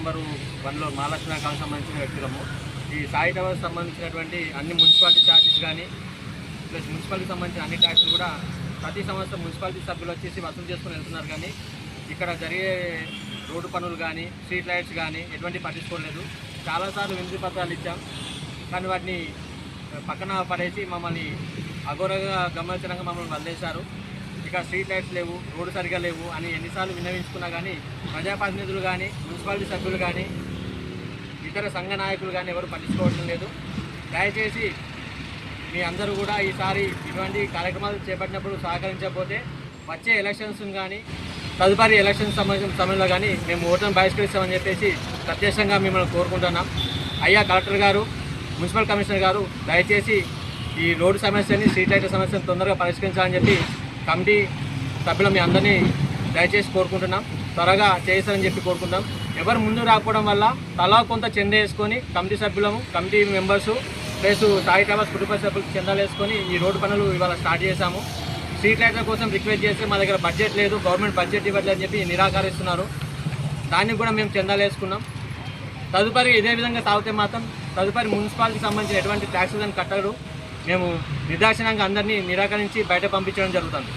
Number 1లో Mahalakshmi నగర్కి సంబంధించిన వ్యక్తులము. ఈ సాయి టవర్స్ సంబంధించినటువంటి అన్ని మున్సిపాలిటీ ఛార్జెస్ కానీ ప్లస్ మున్సిపాలిటీకి సంబంధించిన అన్ని ట్యాక్సులు కూడా ప్రతి సంవత్సరం మున్సిపాలిటీ సభ్యులు వచ్చేసి వసూలు చేసుకుని వెళ్తున్నారు. కానీ ఇక్కడ జరిగే రోడ్డు పనులు కానీ స్ట్రీట్ లైట్స్ కానీ ఎటువంటి పట్టించుకోలేదు. చాలాసార్లు వినతి పత్రాలు ఇచ్చాం, కానీ వాటిని పక్కన పడేసి మమ్మల్ని అఘోరగా గమనించడంగా మమ్మల్ని వదిలేశారు. ఇక స్ట్రీట్ లైట్స్ లేవు, రోడ్డు సరిగా లేవు అని ఎన్నిసార్లు విన్నవించుకున్నా కానీ ప్రజాప్రతినిధులు కానీ మున్సిపాలిటీ సభ్యులు కానీ ఇతర సంఘ నాయకులు కానీ ఎవరు పట్టించుకోవడం లేదు. దయచేసి మీ అందరూ కూడా ఈసారి ఇటువంటి కార్యక్రమాలు చేపట్టినప్పుడు సహకరించకపోతే వచ్చే ఎలక్షన్స్ కానీ తదుపరి ఎలక్షన్ సమయంలో కానీ మేము ఓటును బహిష్కరిస్తామని చెప్పేసి ప్రత్యక్షంగా మిమ్మల్ని కోరుకుంటున్నాం. అయ్యా కలెక్టర్ గారు, మున్సిపల్ కమిషనర్ గారు దయచేసి ఈ రోడ్డు సమస్యని స్ట్రీట్ లైట్ల సమస్యను తొందరగా పరిష్కరించాలని చెప్పి కమిటీ సభ్యులు మీ అందరినీ దయచేసి కోరుకుంటున్నాం. త్వరగా చేస్తారని చెప్పి కోరుకుంటాం. ఎవరు ముందు రాకపోవడం వల్ల తలా కొంత చందా వేసుకొని కమిటీ సభ్యులము, committee members plus Sai towers కుటుంబ సభ్యులకు చందాలు వేసుకొని ఈ రోడ్డు పనులు ఇవాళ స్టార్ట్ చేశాము. స్ట్రీట్ లైట్ల కోసం రిక్వెస్ట్ చేస్తే మా దగ్గర బడ్జెట్ లేదు, గవర్నమెంట్ బడ్జెట్ ఇవ్వట్లేదు అని చెప్పి నిరాకరిస్తున్నారు. దానికి కూడా మేము చందాలు వేసుకున్నాం. తదుపరి ఇదే విధంగా తాగితే మాత్రం తదుపరి మున్సిపాలిటీకి సంబంధించిన ఎటువంటి ట్యాక్సులను కట్టరు. మేము నిర్దాక్షిణ్యంగా అందరినీ నిరాకరించి బయట పంపించడం జరుగుతుంది.